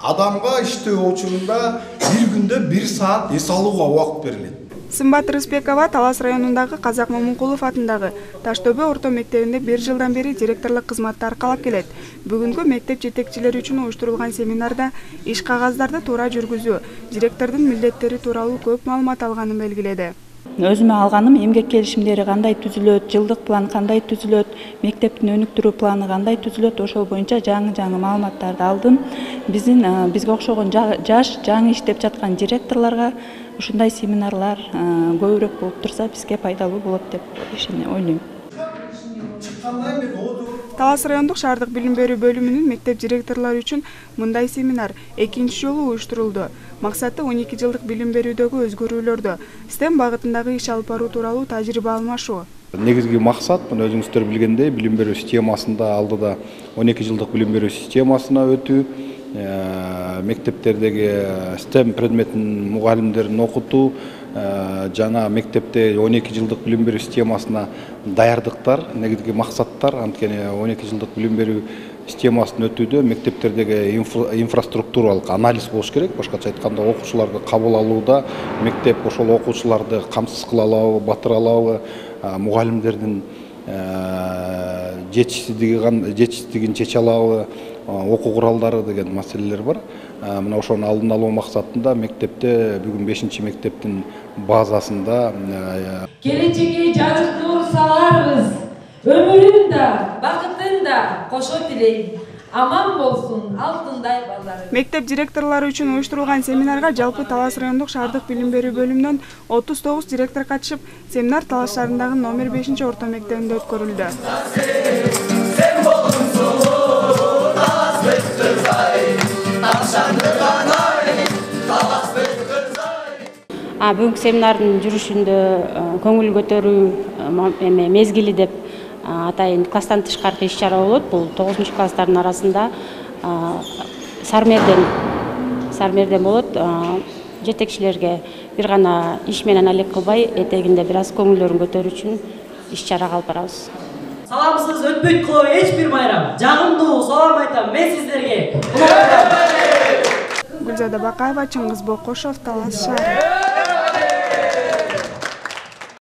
Адамга иштөө учурунда бир күндө 1 саат эс алууга убакыт берилет. Сымбат Рыспекова Талас районундагы Казак Момункулов атындагы Таштөбө орто мектебинде 1 жылдан бери директорлук кызматты аркалап келет. Бүгүнкү мектеп жетекчилери үчүн уюштурулган семинарда иш кагаздарды туура жүргүзүү, директордун милдеттери тууралуу көп маалымат алганын белгиледи. Өзүмө алганым эмгек келишимдери кандай түзүлөт, жылдык план кандай түзүлөт, мектептин өнүктүрүү планы кандай түзүлөт, ошол боюнча жаңы маалыматтарды алдым. Бизге окшогон жаш, жаңы иштеп жаткан директорлорго ушундай семинарлар көбүрөөк болуп турса, бизге пайдалуу болот деп ойлойм. Талас райондук шаардык билим берүү бөлүмүнүн мектеп директорлору үчүн мындай семинар экинчи жолу уюштурулду. Максаты 12 жылдык билим берүүдөгү өзгөрүүлөрдү, STEM багытындагы иш алып баруу тууралуу тажрыйба алмашуу. Негизги максат, мына өзүңүздөр билгендей, билим берүү системасында алдыда 12 жылдык билим берүү системасына өтүү, мектептердеги STEM предметин мугалимдерин окутуу, жана мектепте 12 жылдык билим берүү системасына даярдыктар, негизги максаттар, анткени 12 жылдык билим берүү системасын өтүүдө мектептердеги инфраструктуралык анализ болуш керек. Башкача айтканда, окуучуларды кабыл алууда мектеп ошол окуучуларды камсыз кыла алабы, батыра алабы, мугалимдердин жетишсиздигин чече алабы, окуу куралдары деген маселелер бар. Мына ошонун алдын алуу максатында мектепте бүгүн 5-чи мектептин базасында келечекке жарык нур саларбыз. Өмүрүн да, бакытын да кошо тилейм. Аман болсун алтындай базар. Мектеп директорлору үчүн уюштурулган семинарга жалпы Талас райондук шаардык билим берүү бөлүмүнөн 39 директор катышып, семинар Талас шаарындагы номер 5 орто мектебинде өткөрүлдү. Бүгүнкү семинардын жүрүшүндө көңүл көтөрүү мезгили деп атайын класстан тышкаркы иш-чара болот. Бул 9 класстардын арасында сармерден болот. Жетекчилерге бир гана иш менен алек кылбай, этегинде бир аз көңүлдөрүн көтөрүү үчүн иш-чара алып барабыз. Саламсыз өтпөйт го эч бир майрам. Жагымдуу салам айтам мен сиздерге. Гүлзада Бакаева, Чыңгыз Бокошов, Талас шаары.